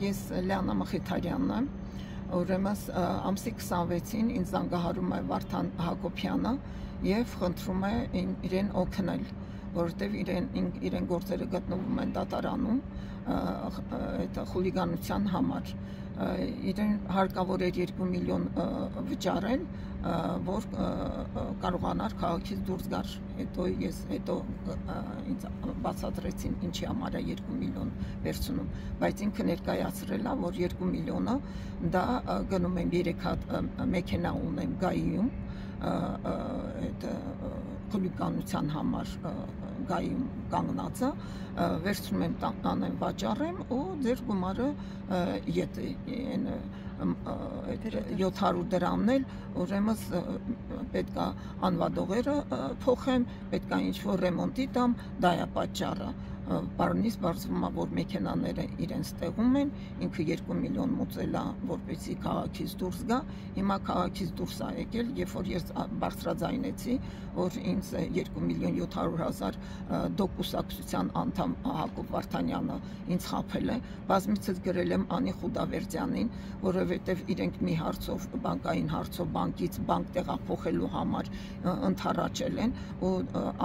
Ես Լիանա Մխիթարյանն եմ, ուրեմն ամսի 26-ին ինձ զանգահարում է Վարդան Հակոբյանը եւ խնդրում է իրեն օգնել, որովհետեւ իրեն գործերը գտնվում են դատարանում այդ խուլիգանության համար։ Իրեն հարկավոր էր 2 միլիոն վճարել, որ կարողանար քաղաքից դուրս գար։ Հետո ինձ բացատրեցին ինչի համար է 2 միլիոն վերցնում, բայց ինքը ներկայացրել է, որ 2 միլիոնը դա գնում եմ 3 հատ մեքենա ունեմ Գայիում, այդ խուլիգանության համար Գայիում կանգնածը, վերցնում եմ տանեմ վաճառեմ ու ձեր գումարը ետ է 700 դրամն էլ, ուրեմն պետք է անվադողերը փոխեմ, պետք է ինչ-որ ռեմոնտի տամ, դա է պատճառը։ Պարոնից բարձվում է, որ մեքենաները իրենց տեղում են, ինքը 2 միլիոն մուծել է, որպեսզի քաղաքից դուրս գա, հիմա քաղաքից դուրս է եկել, երբ որ ես բարձրաձայնեցի, որ ինձ 2 միլիոն 700 000 դոկ կուսակցության անդամ Հակոբ Վարդանյանը ինձ խաբել է, բազմիցս գրել եմ Անի Խուդավերդյանին, որովհետև իրենք մի հարցով, բանկային հարցով բանկից բանկ տեղափոխելու համար ընդառաջել են ու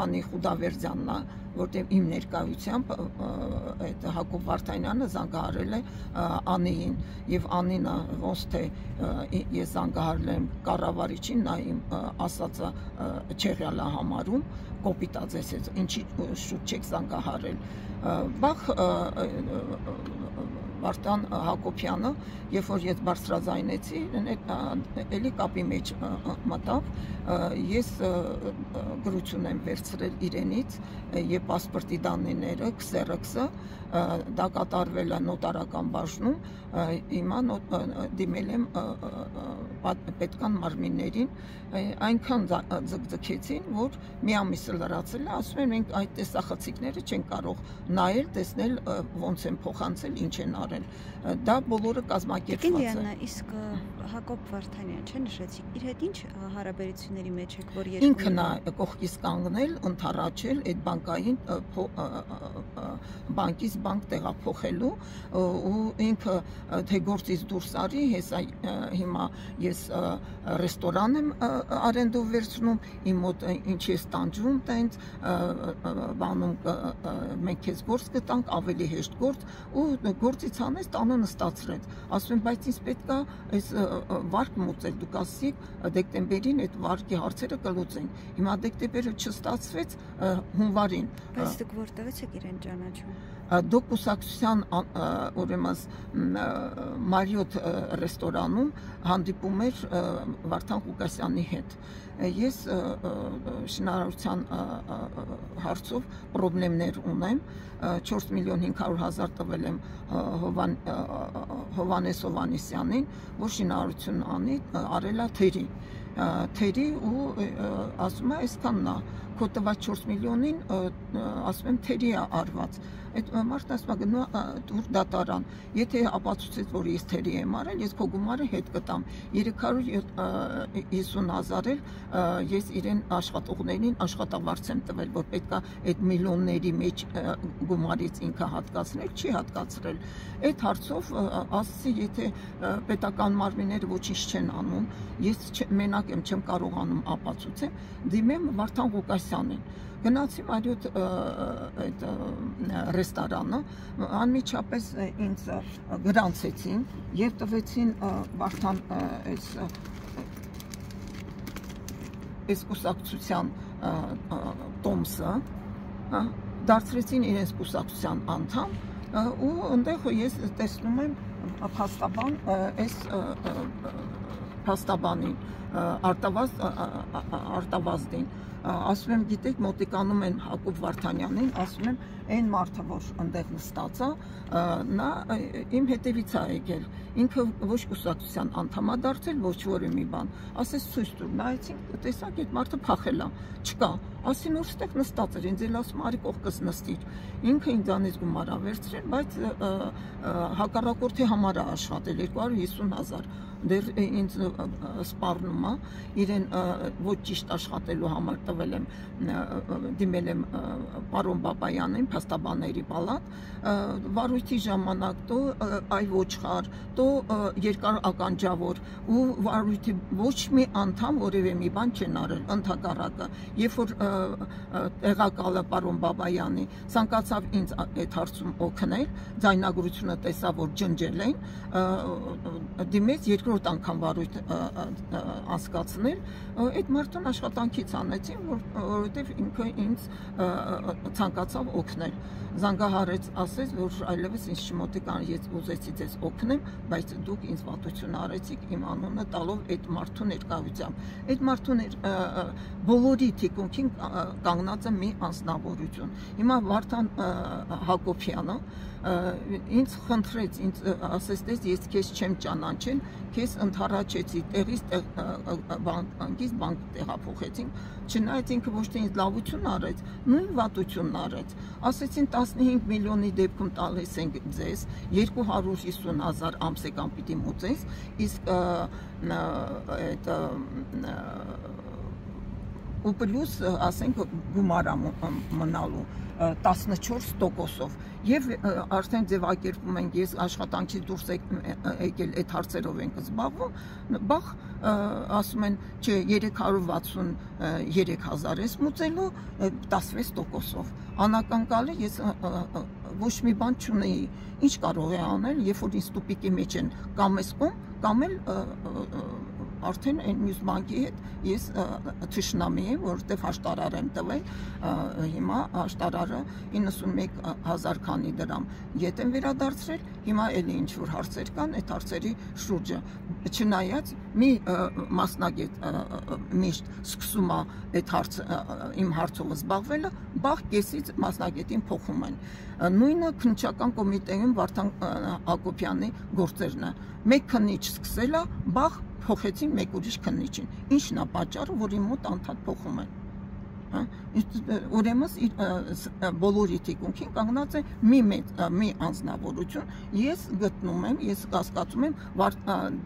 Անի Խուդավերդյանն է, որտեղ իմ ներկայությամբ այդ Հակոբ Վարդանյանը զանգահարել է Անիին եւ Անինը ոնց թե ես զանգահարել եմ կառավարիչին, նա իմ ասածը չեղյալ է համարում, կոպիտած է, ինչի շուտ չեք զանգահարել։ Բախ Վարդան Հակոբյանը, երբ որ ես բարձրաձայնեցի, էլի կապի մեջ մտավ, ես գրություն եմ վերցրել իրենից եւ պասպորտի դանիները, քսերքսը, դա կատարվել է նոտարական բաժնում, հիմա դիմել եմ պետական մարմիններին, այնքան ձգձգեցին, որ մի ամիս լրացել է, ասում են մենք այդ տեսախցիկները չենք կարող նայել, տեսնել ոնց են փոխանցել, ինչ են արել։ Դա բոլորը կազմակերպված է։ Լիանա, իսկ Հակոբ Վարդանյան, չէ՞ նշեցիք, իր հետ ինչ հարաբերությունների մեջ եք, որ ինքն է կողքից կանգնել, ընդառաջել այդ բանկային բանկից բանկ տեղափոխելու ու ինքը թե գործից դուրս արի, հեսա հիմա ես ռեստորան եմ արենդով վերցնում, իմ մոտ ինչ ես տանջվում տենց, բանում մենք քեզ գործ կտանք, ավելի հեշտ գործ ու գործից անես տանը նստացրեց, ասում եմ, բայց ինձ պետք է այս վարկ մուծել, դուք ասիք դեկտեմբերին այդ վարկի հարցերը կլուծենք, հիմա դեկտեմբերը չստացվեց հունվարին։ Բայց դուք որտեղից եք իրեն ճանաչում։ Դոկ կուսակցության ուրեմն Մարիոթ ռեստորանում հանդիպում էր Վարդան Ղուկասյանի հետ։ Ես շինարարության հարցով պրոբլեմներ ունեմ, 4 միլիոն 500 000 տվել եմ Հովանես Հովանեսյանին, որ շինարարություն անի, արել է թերի ու ասում է այսքանն է, քո տված 4 միլիոնին ասում եմ թերի է արված։ Այդ մարդն ասում է գնա դուր դատարան, եթե ապացուցես, որ ես թերի եմ արել, ես քո գումարը հետ կտամ, 350 000 էլ ես իրեն աշխատողներին աշխատավարձ եմ տվել, որ պետք է այդ միլիոնների մեջ գումարից ինքը հատկացնել, չի հատկացրել։ Այդ հարցով ասացի, եթե պետական մարմինները ոչինչ չեն անում, ես մենակ եմ չեմ կարողանում ապացուցեմ, դիմեմ Վարդան Ղուկասյանին։ Գնացի Մարիոթ այդ ռեստորանը, անմիջապես ինձ գրանցեցին եւ տվեցին Վարդան այս կուսակցության տոմսը, դարձրեցին իրենց կուսակցության անդամ ու այնտեղ ես տեսնում եմ փաստաբան այս փաստաբանին Արտավազդին, ասում եմ, գիտեք, մոտիկանում են Հակոբ Վարդանյանին, ասում եմ, այն մարդը, որ այնտեղ նստած է, նա իմ հետևից է եկել, ինքը ոչ կուսակցության անդամ է դարձել, ոչ որի մի բան, ասես ցույց տուր, նայեցինք, տեսակ այդ մարդը փախել է, չկա, ասին որ ստեղ նստած էր, ինձ էլ ասում արի կողքս նստիր, ինքը ինձանից գումար է վերցրել, բայց հակառակորդի համար է աշխատել 250 000 դեռ ինձ սպառնում է իրեն ոչ ճիշտ աշխատելու համար տվել եմ դիմել եմ պարոն Բաբայանին, փաստաբանների պալատ, վարույթի ժամանակ տո այ ոչխար, տո երկար ականջավոր ու վարույթի ոչ մի անդամ որևէ մի բան չեն արել, ընդհակառակը, երբ որ տեղակալը պարոն Բաբայանի ցանկացավ ինձ այդ հարցում օգնել, ձայնագրությունը տեսա, որ ջնջել են, դիմեց երկրորդ անգամ վարույթ անցկացնել, այդ մարդուն աշխատանքից անեցին, որովհետև ինքը ինձ ցանկացավ օգնել, զանգահարեց, ասեց, որ այլևս ինձ չմոտիկան, ես ուզեցի ձեզ օգնեմ, բայց դուք ինձ վատություն արեցիք իմ անունը տալով այդ մարդու ներկայությամբ, այդ մարդու բոլորի թիկունքին կանգնած է մի անձնավորություն, հիմա Վարդան Հակոբյանը ինձ խնդրեց, ինձ ասեց, ես քեզ չեմ ճանաչել, քեզ ընդառաջեցի տեղից բանկից բանկ տեղափոխեցին, չնայած ինքը ոչ թե ինձ լավություն արեց, նույն վատությունն արեց, ասեցին 15 միլիոնի դեպքում տալիս ենք ձեզ, 250,000 ամսական պիտի մուծես, իսկ ու պլյուս ասենք գումար մնալու 14%-ով եւ արդեն ձևակերպում ենք, ես աշխատանքից դուրս եկել այդ հարցերով ենք զբաղվում, բախ ասում են, չէ 363,000 ես մուծելու 16%-ով, անակնկալը ես ոչ մի բան չունեի, ինչ կարող է անել, երբ որ ինձ տուպիկի մեջ են կամ ես կում, կամ էլ արդեն այն մյուս բանկի հետ ես թշնամի եմ, որովհետև հաշտարար եմ տվել, հիմա հաշտարարը 91,000 քանի դրամ ետ եմ վերադարձրել, հիմա էլի ինչ-որ հարցեր կան, այդ հարցերի շուրջը, չնայած մի մասնագետ միշտ սկսում է այդ իմ հարցով զբաղվելը, բախ կեսից մասնագետին փոխում են, նույնը քննչական կոմիտեում Վարդան Հակոբյանի գործերն է, մեկ քննիչ սկսել է, բախ փոխեցին մեկ ուրիշ քննիչին, ինչն է պատճառը, որ իմ մոտ անդադ փոխում են, ուրեմն բոլորի թիկունքին կանգնած է մի անձնավորություն, ես գտնում եմ, ես կասկածում եմ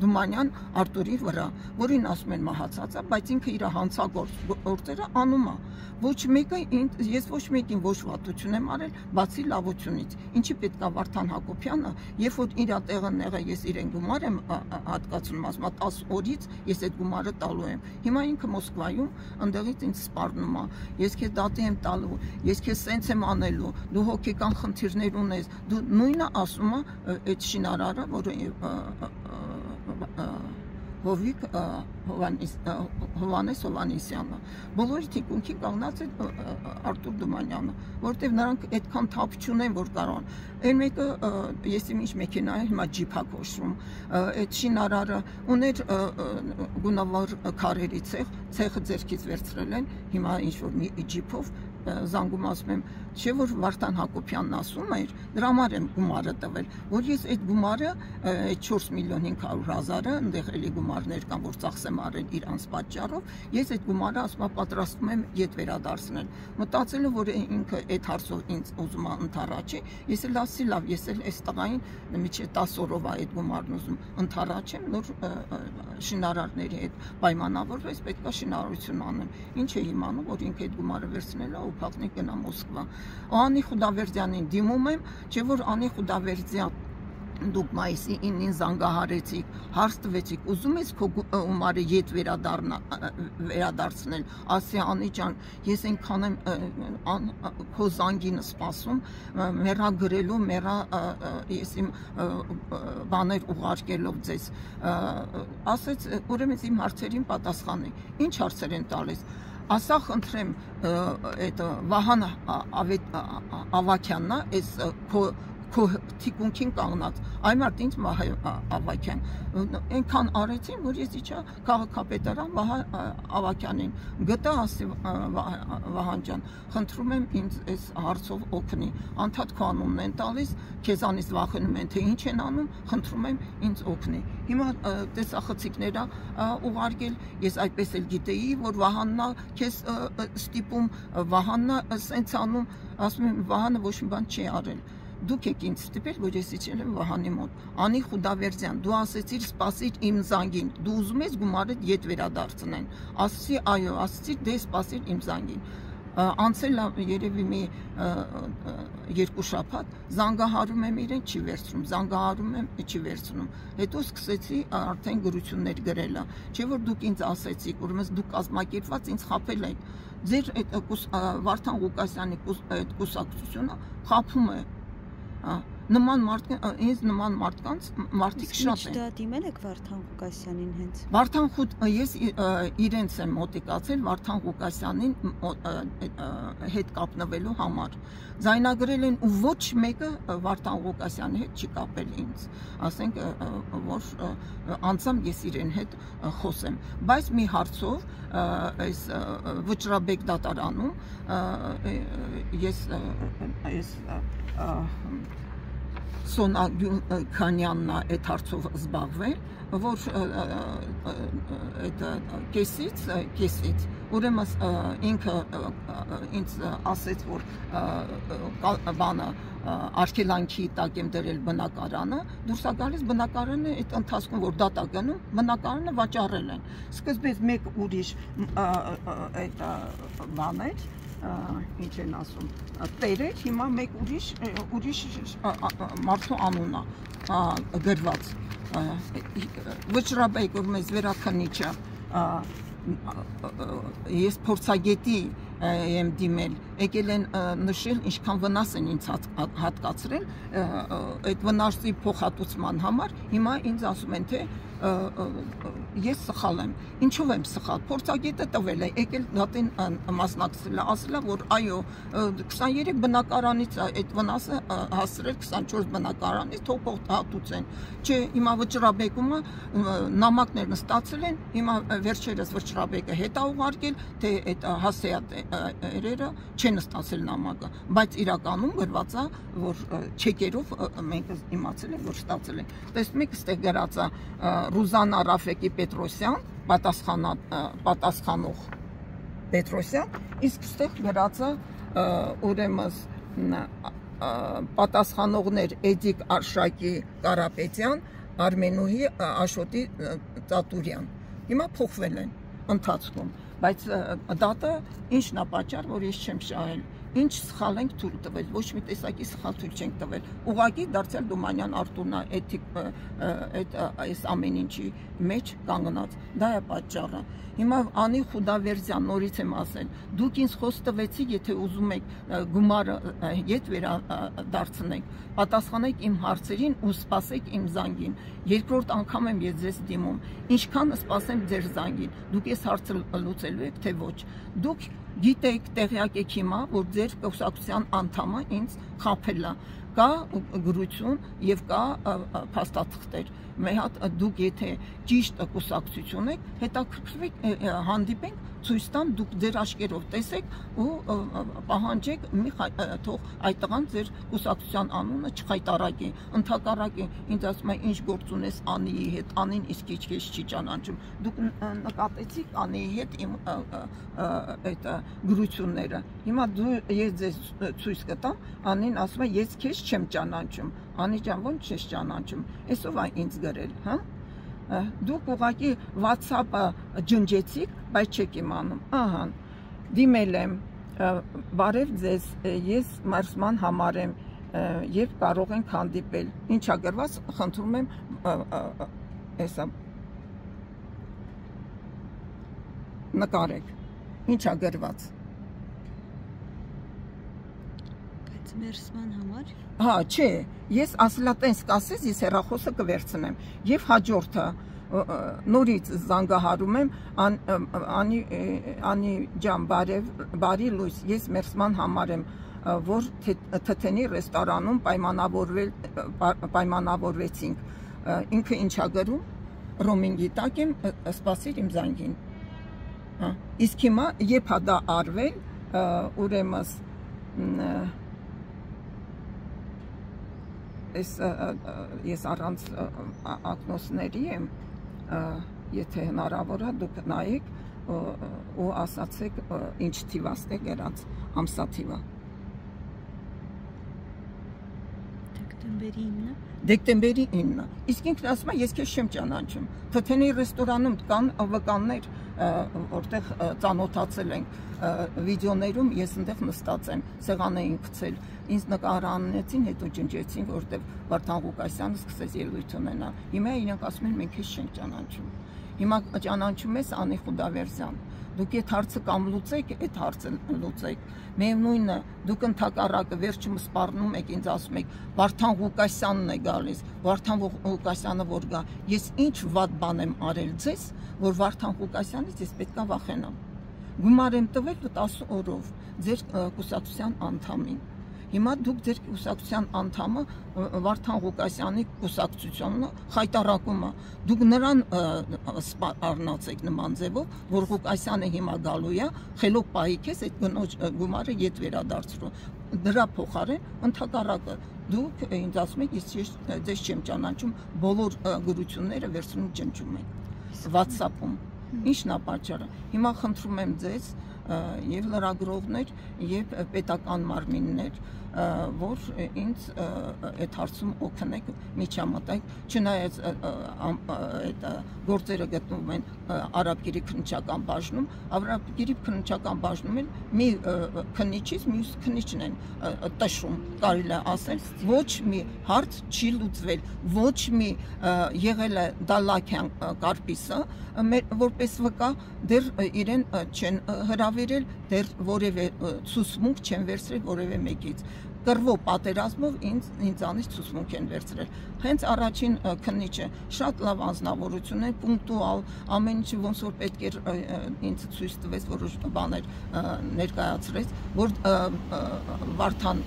Դումանյան Արտուրի վրա, որին ասում են մահացած է, բայց ինքը իր հանցագործերը անում է, ոչ մեկը, ես ոչ մեկին ոչ վատություն եմ արել, բացի լավությունից, ինչի պետք է Վարդան Հակոբյանը, երբ որ իր տեղը նեղը ես իրեն գումար եմ հատկացնում, ասում է 10 օրից ես այդ գումարը տալու եմ, հիմա ինքը Մոսկվայում ընդեղից ինձ սպառնում է, ես քեզ դատի եմ տալու, ես քեզ սենց եմ անելու, դու հոգեկան խնդիրներ ունես, դու նույնը ասում է այդ շինարարը, որը Հովհաննես Հովհաննիսյանը, բոլորի թիկունքին կանգնած է Արտուր Դումանյանը, որովհետև նրանք այդքան թափ չունեն, որ կարող են, այն մեկը ես իմ ինչ մեքենա է, հիմա ջիփ է կոչվում, այդ շինարարը ուներ գունավոր քարերի ցեխը ձեռքից վերցրել են, հիմա ինչ-որ մի ջիփով զանգում ասում եմ, չէ որ Վարդան Հակոբյանն ասում էր, դրա համար եմ գումարը տվել, որ ես այդ գումարը 4 միլիոն 500,000-ը, ընդեղ էլի գումարներ կան, որ ծախսեմ արել իրանց պատճառով, ես այդ գումարը ասում եմ պատրաստվում եմ ետ վերադարձնել, մտածելով, որ ինքը այդ հարցով ինձ ուզում է ընդառաջի, ես էլ ասի լավ, ես էլ այս տղային մինչև 10 օրով է այդ գումարն ուզում ընդառաջեմ, նոր շինարարների հետ պայմանավորվեց, պետք է շինարարություն անեմ, ինչ է իմանում, որ ինքը այդ գումարը վերցնել է ու փախնի գնա Մոսկվա, Անի Խուդավերդյանին դիմում եմ, չէ որ Անի Խուդավերդյան դուք մայիսի 9-ին զանգահարեցիք, հարց տվեցիք, ուզում ես քո գումարը ետ վերադարձնել, ասի Անի ջան, ես այնքան եմ քո զանգինը սպասում, մեռա գրելու, մեռա ես իմ բաներ ուղարկելով ձեզ, ասեց, ուրեմն իմ հարցերին պատասխանի, ինչ հարցեր են տալիս, ասա խնդրեմ Վահան Ավակյանն է, քո թիկունքին կանգնած, այ մարդ ինձ Ավակյան, այնքան արեցին, որ ես իջա քաղաքապետարան Վահան Ավակյանին, գտա ասի Վահան ջան, խնդրում եմ ինձ այս հարցով օգնի, անդադ քո անունն են տալիս, քեզանից վախենում են, թե ինչ են անում, խնդրում եմ ինձ օգնի, հիմա տեսախցիկները ուղարկել, ես այդպես էլ գիտեի, որ Վահանն է քեզ ստիպում, Վահանն է սենց անում, ասում եմ Վահանը ոչ մի բան չի արել, դուք եք ինձ ստիպել, որ ես իջել եմ Վահանի մոտ։ Անի Խուդավերդյան, դու ասեցիր սպասիր իմ զանգին, դու ուզում ես գումարդ ետ վերադարձնեն։ Ասացի այո, ասացի դե սպասիր իմ զանգին։ Անցել երևի մի 2 շաբաթ զանգահարում եմ իրեն, չի վերցնում, զանգահարում եմ, չի վերցնում։ Հետո սկսեցի արդեն գրություններ գրելը, չէ որ դուք ինձ ասեցիք, ուրեմն դուք կազմակերպված ինձ խաբել եք։ Ձեր այդ Վարդան Ղուկասյանի այդ կուսակցությունը խաբում է։ Նման ինձ նման մարդիկ շատ են։ Դա դիմել եք Վարդան Ղուկասյանին հենց։ Ես իրենց եմ մոտիկացել Վարդան Ղուկասյանին հետ կապնվելու համար։ Ձայնագրել են ու ոչ մեկը Վարդան Ղուկասյանի հետ չի կապել ինձ։ Ասենք որ անձամբ ես իրեն հետ խոսեմ, բայց մի հարցով այս Վճռաբեկ դատարանում ես Սոնա Գյուլքանյանն է այդ հարցով զբաղվել, որ այդ կեսից ուրեմն ինքը ինձ ասեց, որ բանը արգելանքի տակ եմ դրել բնակարանը, դուրս է գալիս բնակարանը այդ ընթացքում որ դատա գնում, բնակարանը վաճառել են։ Սկզբից մեկ ուրիշ այդ բաներ ինչ են ասում, տերեր, հիմա մեկ ուրիշ մարդու անուն է գրված։ Վճռաբեկ որ մեզ վերաքննիչը ես փորձագետի եմ դիմել, եկել են նշել ինչքան վնաս են ինձ հատկացրել այդ վնասի փոխհատուցման համար, հիմա ինձ ասում են թե ես սխալ եմ, ինչով եմ սխալ, փորձագետը տվել է, եկել դատին մասնակցել է, ասել է, որ այո 23 բնակարանից այդ վնասը հասցրել 24 բնակարանից, թող փոխհատուցեն, չէ, հիմա Վճռաբեկումը նամակներն ստացել են, հիմա վերջերս Վճռաբեկը հետ է ուղարկել, թե այդ հասցեատերերը չեն ստացել նամակը, բայց իրականում գրված է, որ չեկերով մենք իմացել ենք, որ ստացել ենք, տեսնում եք, ստեղ գրած է Ռուզանա Ռաֆեկի Պետրոսյան, պատասխանող Պետրոսյան, իսկ ստեղ գրած է ուրեմն պատասխանողներ Էդիկ Արշակի Կարապետյան, Արմենուհի Աշոտի Ծատուրյան։ Հիմա փոխվել են ընթացքում, բայց դատը ինչն է պատճառ, որ ես չեմ շահել։ Ինչ սխալ ենք թույլ տվել, ոչ մի տեսակի սխալ թույլ չենք տվել։ Ուղղակի դարձյալ Դոմանյան Արտուրն է այս ամեն ինչի մեջ կանգնած։ Դա է պատճառը։ Հիմա Անի Խուդավերդյան, նորից եմ ասել, դուք ինձ խոսք տվեցիք, եթե ուզում եք գումարը ետ վերադարձնեք, պատասխանեք իմ հարցերին ու սպասեք իմ զանգին։ Երկրորդ անգամ եմ ես ձեզ դիմում, ինչքան սպասեմ ձեր զանգին, դուք ես հարցը լուծելու եք, թե ոչ։ Դուք գիտեք, տեղյակ եք հիմա, որ ձեր կուսակցության անդամը ինձ խաբել է, կա գրություն եւ կա փաստաթղթեր։ Մի հատ դուք եթե ճիշտ կուսակցություն եք, հետաքրքրվեք, հանդիպենք, ցույց տամ, դուք ձեր աչքերով տեսեք ու պահանջեք մի թող այդ տղան ձեր կուսակցության անունը չխայտարակի, ընդհակառակի ինձ ասում է ինչ գործ ունես Անիի հետ, Անին իսկ քեզ չի ճանաչում։ Դուք նկատեցիք Անիի հետ իմ այդ գրությունները։ Հիմա ես ձեզ ցույց կտամ, Անին ասում է ես քեզ չեմ ճանաչում։ Անի ջան, ո՞նց չես ճանաչում։ Էսով է ինձ գրել, հա։ Դուք ուղղակի WhatsApp-ը ջնջեցիք, բայց չեք իմանում։ Ահա, դիմել եմ, բարև ձեզ, ես մարզման համար եմ, երբ կարող ենք հանդիպել։ Ինչա գրված, խնդրում եմ, էսա նկարեք։ Ինչա գրված։ Բայց մարզման համար։ Հա, չէ, ես ասելա տենց կասես, ես հեռախոսը կվերցնեմ եւ հաջորդը նորից զանգահարում եմ Անի ջան, բարի լույս, ես մերսման համար եմ, որ Թթենի ռեստորանում պայմանավորվեցինք, ինքը ինչա գրում, ռոմինգի տակ եմ, սպասիր իմ զանգին, իսկ հիմա երբ դա արվել, ուրեմն ես առանց ակնոցների եմ, եթե հնարավոր է դուք նայեք ու ասացեք ինչ թիվ է գրած, ամսաթիվը։ Դեկտեմբերի 9-ը։ Իսկ ինքն ասում է, ես քեզ չեմ ճանաչում։ Թթենի ռեստորանում կան վկաններ, որտեղ ծանոթացել ենք վիդեոներում, ես այնտեղ նստած եմ, սեղան էին գցել, ինձ նկարանեցին, հետո ջնջեցին, որտեղ Վարդան Ղուկասյանը սկսեց ելույթ ունենալ։ Հիմա իրենք ասում են, մենք քեզ չենք ճանաչում։ Հիմա ճանաչում ես Անի Խուդավերդյան։ Դուք այդ հարցը կամ լուծեք, այդ հարցը լուծեք։ Միևնույնն է, դուք ընդհակառակը վերջում սպառնում եք, ինձ ասում եք, Վարդան Ղուկասյանն է գալիս, Վարդան Ղուկասյանը որ գա։ Ես ինչ վատ բան եմ արել ձեզ, որ Վարդան Ղուկասյանից ես պետքա վախենամ։ Գումար եմ տվել 10 օրով ձեր կուսակցության անդամին։ Հիմա դուք ձեր կուսակցության անդամը Վարդան Ղուկասյանի կուսակցությունը խայտարակում է։ Դուք նրան սպառնացեք նման ձևով, որ Ղուկասյանը հիմա գալու է, խելոք պահի քեզ այդ գումարը ետ վերադարձրու։ Դրա փոխարեն ընդհակառակը դուք ինձ ասում եք, ես ձեզ չեմ ճանաչում, բոլոր գրությունները վերցնում ջնջում եք WhatsApp-ում։ Ինչն է պատճառը։ Հիմա խնդրում եմ ձեզ եւ լրագրողներ եւ պետական մարմիններ, որ ինձ այդ հարցում օգնեք, միջամտեք, չնայած այդ գործերը գտնվում են Արաբգիրի քննչական բաժնում, Արաբգիրի քննչական բաժնում են մի քննիչից մյուս քննիչն են տշում, կարելի է ասել, ոչ մի հարց չի լուծվել, ոչ մի եղել է Դալաքյան Կարպիսը, որպես վկա դեռ իրեն չեն հրավիրել, դեռ որևէ ցուցմունք չեն վերցրել որևէ մեկից։ Կռվո պատերազմով ինձանից ցուցմունք են վերցրել։ Հենց առաջին քննիչը շատ լավ անձնավորություն է, պունկտուալ, ամեն ինչ ոնց որ պետք էր ինձ ցույց տվեց, որոշ բաներ ներկայացրեց, որ Վարդան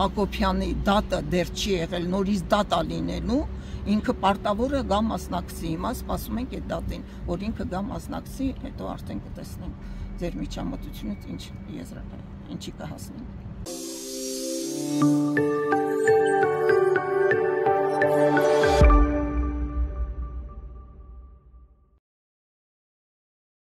Հակոբյանի դատը դեռ չի եղել, նորից դատա լինելու, ինքը պարտավոր է գա մասնակցի, հիմա սպասում ենք այդ դատին, որ ինքը գա մասնակցի, հետո արդեն կտեսնենք ձեր միջամտությունից ինչի կհասնենք։